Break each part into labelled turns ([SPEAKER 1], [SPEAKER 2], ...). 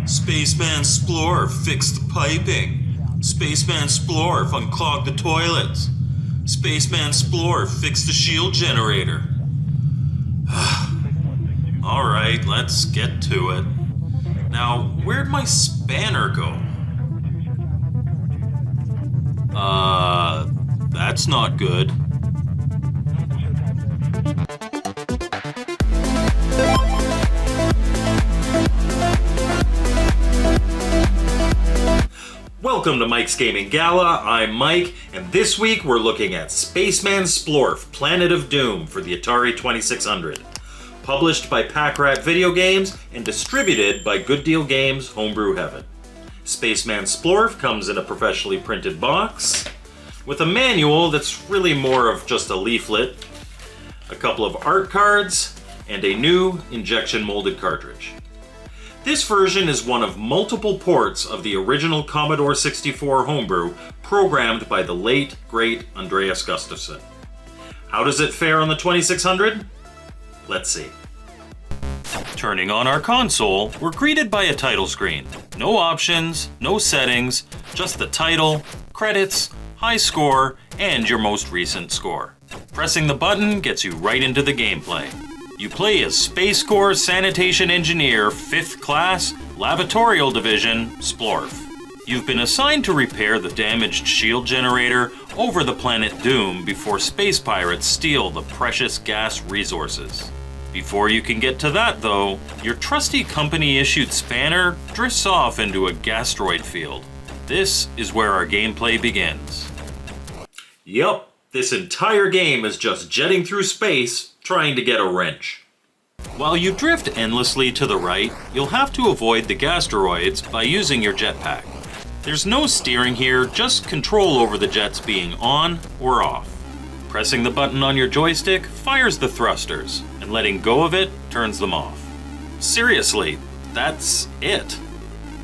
[SPEAKER 1] Spaceman Splorf fixed the piping. Spaceman Splorf unclogged the toilets. Spaceman Splorf fixed the shield generator. Alright, let's get to it. Now, where'd my spanner go? That's not good. Welcome to Mike's Gaming Gala. I'm Mike, and this week we're looking at Spaceman Splorf, Planet of Doom for the Atari 2600. Published by Pack Rat Video Games and distributed by Good Deal Games Homebrew Heaven. Spaceman Splorf comes in a professionally printed box with a manual that's really more of just a leaflet, a couple of art cards, and a new injection molded cartridge. This version is one of multiple ports of the original Commodore 64 homebrew programmed by the late, great Andreas Gustafsson. How does it fare on the 2600? Let's see. Turning on our console, we're greeted by a title screen. No options, no settings, just the title, credits, high score, and your most recent score. Pressing the button gets you right into the gameplay. You play as Space Corps Sanitation Engineer, 5th Class, Lavatorial Division, Splorf. You've been assigned to repair the damaged shield generator over the planet Doom before space pirates steal the precious gas resources. Before you can get to that, though, your trusty company-issued spanner drifts off into a gastroid field. This is where our gameplay begins. Yup, this entire game is just jetting through space, trying to get a wrench. While you drift endlessly to the right, you'll have to avoid the gastroids by using your jetpack. There's no steering here, just control over the jets being on or off. Pressing the button on your joystick fires the thrusters, and letting go of it turns them off. Seriously, that's it.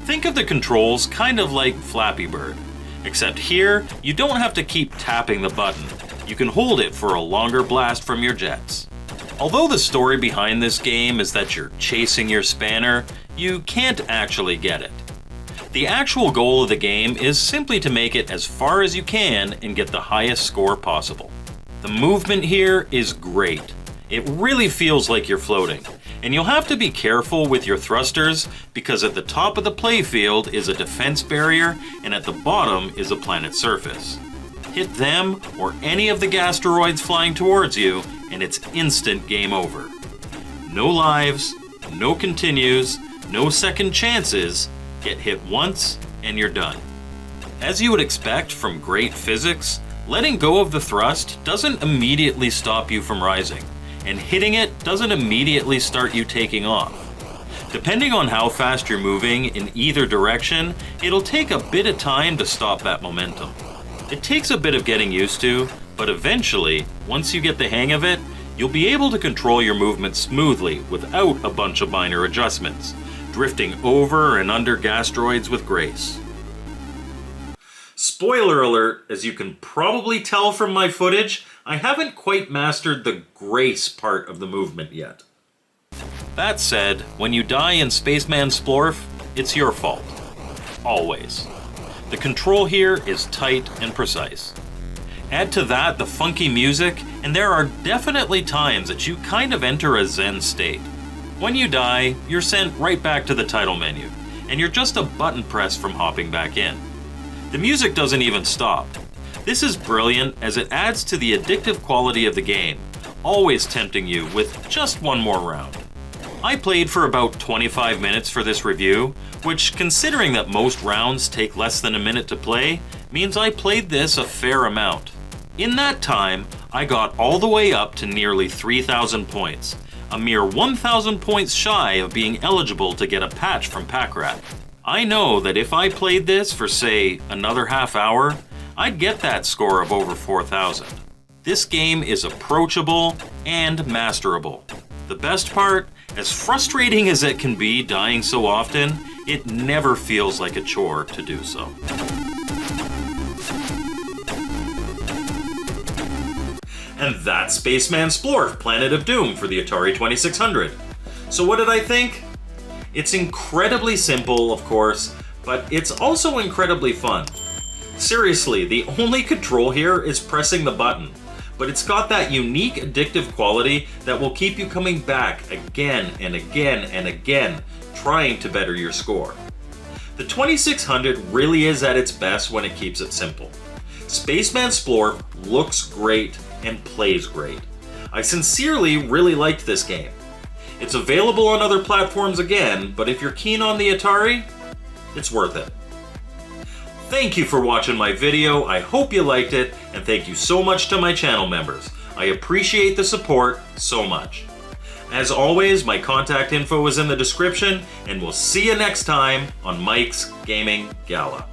[SPEAKER 1] Think of the controls kind of like Flappy Bird, except here you don't have to keep tapping the button. You can hold it for a longer blast from your jets. Although the story behind this game is that you're chasing your spanner, you can't actually get it. The actual goal of the game is simply to make it as far as you can and get the highest score possible. The movement here is great. It really feels like you're floating, and you'll have to be careful with your thrusters because at the top of the playfield is a defense barrier and at the bottom is a planet surface. Hit them or any of the gasteroids flying towards you and it's instant game over. No lives, no continues, no second chances, get hit once and you're done. As you would expect from great physics, letting go of the thrust doesn't immediately stop you from rising, and hitting it doesn't immediately start you taking off. Depending on how fast you're moving in either direction, it'll take a bit of time to stop that momentum. It takes a bit of getting used to, but eventually, once you get the hang of it, you'll be able to control your movement smoothly without a bunch of minor adjustments, drifting over and under gastroids with grace. Spoiler alert, as you can probably tell from my footage, I haven't quite mastered the grace part of the movement yet. That said, when you die in Spaceman Splorf, it's your fault. Always. The control here is tight and precise. Add to that the funky music, and there are definitely times that you kind of enter a zen state. When you die, you're sent right back to the title menu, and you're just a button press from hopping back in. The music doesn't even stop. This is brilliant as it adds to the addictive quality of the game, always tempting you with just one more round. I played for about 25 minutes for this review, which, considering that most rounds take less than a minute to play, means I played this a fair amount. In that time, I got all the way up to nearly 3,000 points, a mere 1,000 points shy of being eligible to get a patch from Pack Rat. I know that if I played this for, say, another half hour, I'd get that score of over 4,000. This game is approachable and masterable. The best part, as frustrating as it can be dying so often, it never feels like a chore to do so. And that's Spaceman Splorf, Planet of Doom for the Atari 2600. So what did I think? It's incredibly simple, of course, but it's also incredibly fun. Seriously, the only control here is pressing the button, but it's got that unique addictive quality that will keep you coming back again and again and again, trying to better your score. The 2600 really is at its best when it keeps it simple. Spaceman Splorf looks great and plays great. I sincerely really liked this game. It's available on other platforms again, but if you're keen on the Atari, it's worth it. Thank you for watching my video, I hope you liked it, and thank you so much to my channel members. I appreciate the support so much. As always, my contact info is in the description, and we'll see you next time on Mike's Gaming Gala.